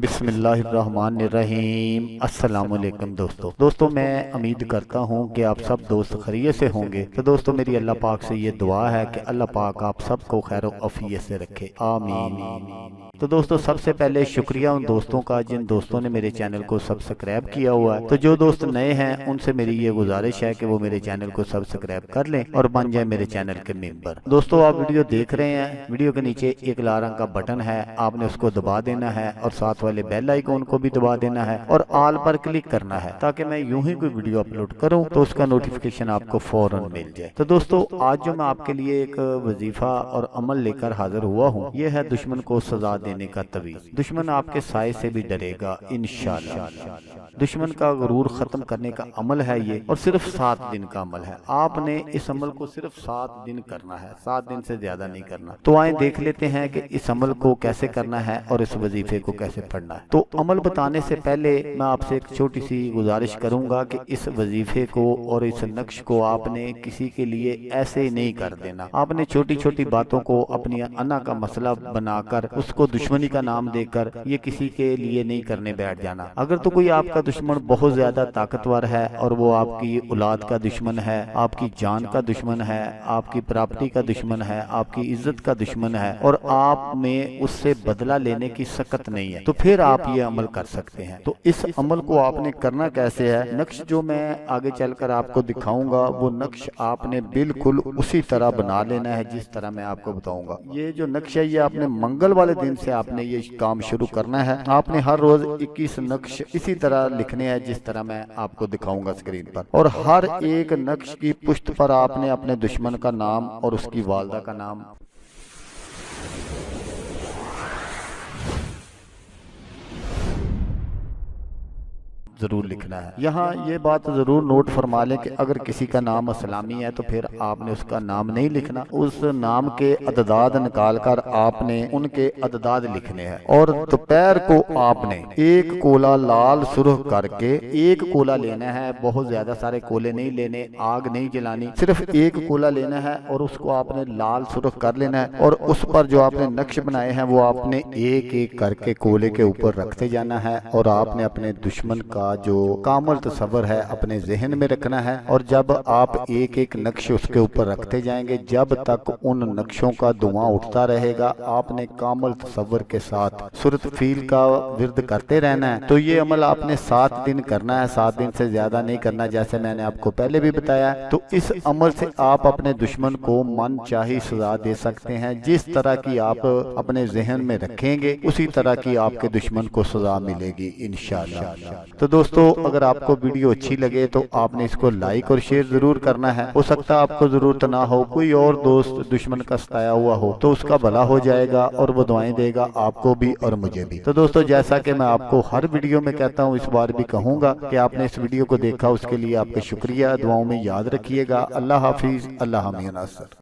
بسم اللہ الرحمن الرحیم۔ السلام علیکم دوستو میں امید کرتا ہوں کہ آپ سب دوست خیریت سے ہوں گے۔ تو دوستو میری اللہ پاک سے یہ دعا ہے کہ اللہ پاک آپ سب کو خیر و عافیت سے رکھے، آمین۔ تو دوستو سب سے پہلے شکریہ ان دوستوں کا جن دوستوں نے میرے چینل کو سبسکرائب کیا ہوا ہے۔ تو جو دوست نئے ہیں ان سے میری یہ گزارش ہے کہ وہ میرے چینل کو سبسکرائب کر لیں اور بن جائیں میرے چینل کے ممبر۔ دوستو آپ ویڈیو دیکھ رہے ہیں، ویڈیو کے نیچے ایک لال رنگ کا بٹن ہے، آپ نے اس کو دبا دینا ہے اور ساتھ والے بیل آئیکن کو بھی دبا دینا ہے اور آل پر کلک کرنا ہے تاکہ میں یوں ہی کوئی ویڈیو اپلوڈ کروں تو اس کا نوٹیفیکیشن آپ کو فوراً مل جائے۔ تو دوستو آج جو میں آپ کے لیے ایک وظیفہ اور عمل لے کر حاضر ہوا ہوں، یہ ہے دشمن کو سزا دینے کا تعویذ۔ دشمن آپ کے سائے سے بھی ڈرے گا انشاءاللہ۔ دشمن کا غرور ختم کرنے کا عمل ہے یہ، اور صرف 7 دن کا عمل ہے۔ آپ نے اس عمل کو صرف 7 دن کرنا ہے، 7 دن سے زیادہ نہیں کرنا۔ تو آئیں دیکھ لیتے ہیں کہ اس عمل کو کیسے کرنا ہے اور اس وظیفے کو کیسے پڑھنا ہے۔ تو عمل بتانے سے پہلے میں آپ سے ایک چھوٹی سی گزارش کروں گا کہ اس وظیفے کو اور اس نقش کو آپ نے کسی کے لیے ایسے ہی نہیں کر دینا۔ آپ نے چھوٹی چھوٹی باتوں کو اپنی انا کا مسئلہ بنا کر اس کو دشمنی کا نام دے کر یہ کسی کے لیے نہیں کرنے بیٹھ جانا۔ اگر تو کوئی آپ کا دشمن بہت زیادہ طاقتور ہے اور وہ آپ کی اولاد کا دشمن ہے، آپ کی جان کا دشمن ہے، آپ کی پراپرٹی کا دشمن ہے، آپ کی عزت کا دشمن ہے، اور آپ میں اس سے بدلہ لینے کی سخت نہیں ہے، تو پھر آپ یہ عمل کر سکتے ہیں۔ تو اس عمل کو آپ نے کرنا کیسے ہے؟ نقش جو میں آگے چل کر آپ کو دکھاؤں گا وہ نقش آپ نے بالکل اسی طرح بنا لینا ہے جس طرح میں آپ کو بتاؤں گا۔ یہ جو نقش ہے یہ آپ نے منگل والے دن سے آپ نے یہ کام شروع کرنا ہے۔ آپ نے ہر روز 21 نقش اسی طرح لکھنے ہیں جس طرح میں آپ کو دکھاؤں گا اسکرین پر، اور ہر ایک نقش کی پشت پر آپ نے اپنے دشمن کا نام اور اس کی والدہ کا نام ضرور لکھنا ہے۔ یہاں یہ بات ضرور نوٹ فرما لیں کہ اگر کسی کا نام اسلامی ہے تو پھر آپ نے اس کا نام نہیں لکھنا، اس نام کے عدداد نکال کر آپ نے ان کے عدداد لکھنے ہیں، اور دوپہر کو آپ نے ایک کولا لال سرخ کر کے، ایک کولا لینا ہے، بہت زیادہ سارے کولے نہیں لینے، آگ نہیں جلانی، صرف ایک کولا لینا ہے اور اس کو آپ نے لال سرخ کر لینا ہے، اور اس پر جو آپ نے نقش بنائے ہیں وہ آپ نے ایک ایک کر کے کولے کے اوپر رکھتے جانا ہے، اور آپ نے اپنے دشمن کا جو کامل تصور ہے اپنے ذہن میں رکھنا ہے۔ اور جب آپ ایک ایک نقش اس کے اوپر رکھتے جائیں گے، جب تک ان نقشوں کا دھواں اٹھتا رہے گا آپ نے کامل تصور کے ساتھ سورۃ فیل کا ورد کرتے رہنا ہے۔ تو یہ عمل آپ نے 7 دن کرنا ہے، 7 دن سے زیادہ نہیں کرنا، جیسے میں نے آپ کو پہلے بھی بتایا۔ تو اس عمل سے آپ اپنے دشمن کو من چاہی سزا دے سکتے ہیں، جس طرح کی آپ اپنے ذہن میں رکھیں گے اسی طرح کی آپ کے دشمن کو سزا ملے گی انشاءاللہ۔ تو دوستو اگر آپ کو ویڈیو اچھی لگے تو آپ نے اس کو لائک اور شیئر ضرور کرنا ہے۔ ہو سکتا ہے آپ کو ضرورت نہ ہو، کوئی اور دوست دشمن کا ستایا ہوا ہو تو اس کا بھلا ہو جائے گا اور وہ دعائیں دے گا آپ کو بھی اور مجھے بھی۔ تو دوستو جیسا کہ میں آپ کو ہر ویڈیو میں کہتا ہوں، اس بار بھی کہوں گا کہ آپ نے اس ویڈیو کو دیکھا، اس کے لیے آپ کا شکریہ، دعاؤں میں یاد رکھیے گا۔ اللہ حافظ، اللہ حامی ناصر۔